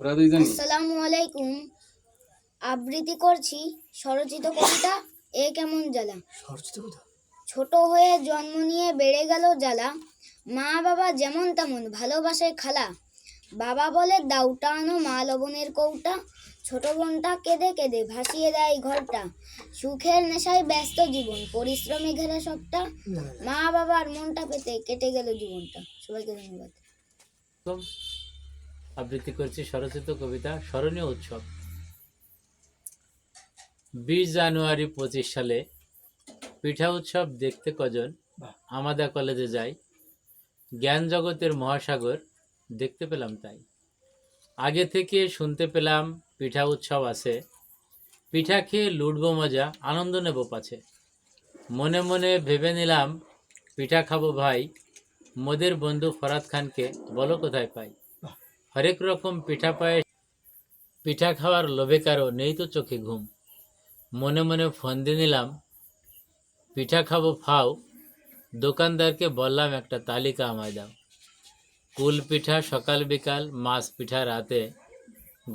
আসসালামু আলাইকুম। আবৃত্তি করছি স্বরচিত কবিতা এ কেমন জ্বালা। ছোট হয়ে জন্ম নিয়ে বেড়ে গেল জ্বালা, মা বাবা যেমন তেমন ভালোবাসে খালা। বাবা বলে দাউটা আনো মা লবণের কৌটা, ছোট বোনটা কেঁদে কেঁদে ভাসিয়ে দেয় ঘরটা। সুখের নেশায় ব্যস্ত জীবন, পরিশ্রমে ঘেরা সবটা, মা বাবার মনটা পেতে কেটে গেল জীবনটা। সবাইকে ধন্যবাদ। আবৃত্তি করছি স্বরচিত কবিতা স্মরণীয় উৎসব। 20 জানুয়ারি 25 সালে পিঠা উৎসব দেখতে কজন আমাদা কলেজে যাই। জ্ঞান জগতের মহাসাগর দেখতে পেলাম তাই। আগে থেকে শুনতে পেলাম পিঠা উৎসব আছে, পিঠা খেয়ে লুটবো মজা, আনন্দ নেব পাছে। মনে মনে ভেবে নিলাম পিঠা খাবো ভাই, মোদের বন্ধু ফরাদ খানকে বলো কোথায় পাই। হরেক রকম পিঠা পায়ে পিঠা খাওয়ার লোভে কারো নেই তো চোখে ঘুম। মনে মনে ফোন দিয়ে নিলাম পিঠা খাবো ফাও, দোকানদারকে বললাম একটা তালিকা আমায় দাও। কুল পিঠা সকাল বিকাল, মাছ পিঠা রাতে,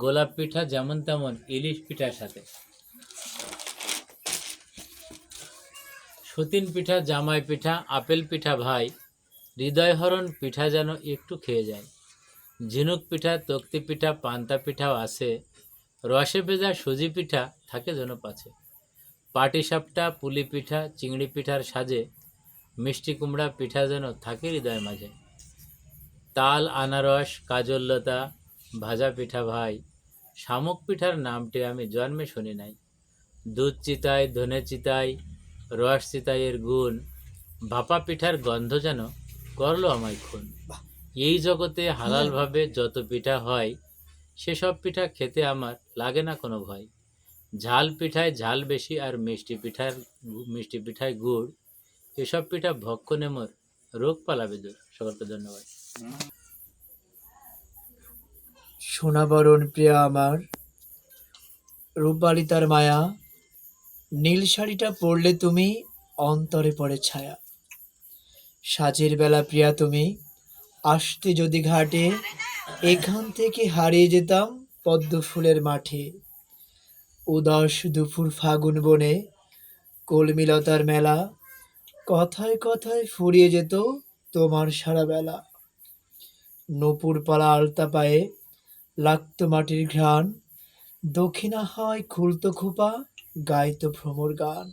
গোলাপ পিঠা যেমন তেমন ইলিশ পিঠার সাথে। সতীন পিঠা, জামাই পিঠা, আপেল পিঠা ভাই, হৃদয়হরণ পিঠা যেন একটু খেয়ে যায়। ঝিনুক পিঠা, তক্তি পিঠা, পান্তা পিঠাও আছে, রসে ভেজা সুজি পিঠা থাকে যেন পাছে। পাটিসাপটা, পুলি পিঠা, চিংড়ি পিঠার সাজে, মিষ্টি কুমড়া পিঠা যেন থাকে হৃদয় মাঝে। তাল, আনারস, কাজললতা, ভাজা পিঠা ভাই, শামুক পিঠার নামটি আমি জন্মে শুনি নাই। দুধ চিতাই, ধনে চিতাই, রস চিতাইয়ের গুণ, ভাপা পিঠার গন্ধ যেন করলো আমায় খুন। এই জগতে হালালভাবে যত পিঠা হয়, সেসব পিঠা খেতে আমার লাগে না কোনো ভয়। ঝাল পিঠায় ঝাল বেশি আর মিষ্টি পিঠায় গুড়, এসব পিঠা ভক্ষণে মোর রোগ পালাবে দূর। সকলকে ধন্যবাদ। সোনাবরণ প্রিয়া আমার, রূপালী তার মায়া, নীল শাড়িটা পরলে তুমি অন্তরে পড়ে ছায়া। সাজের বেলা প্রিয়া তুমি আসতে যদি ঘাটে, এখান থেকে হারিয়ে যেতাম পদ্ম ফুলের মাঠে। উদাস দুপুর ফাগুন বনে, কলমিলতার মেলা, কথায় কথায় ফুরিয়ে যেত তোমার সারা বেলা। নূপুর পালা আলতা পায়ে লাগত মাটির ঘ্রাণ, দক্ষিণা হয় খুলতো খোপা, গাইতো ভ্রমর গান।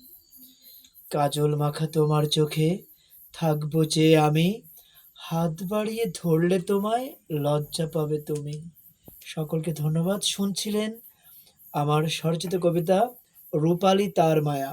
কাজল মাখা তোমার চোখে থাকবো চেয়ে আমি, হাত বাড়িয়ে ধরলে তোমায় লজ্জা পাবে তুমি। সকলকে ধন্যবাদ। শুনছিলেন আমার স্বরচিত কবিতা রূপালী তার মায়া।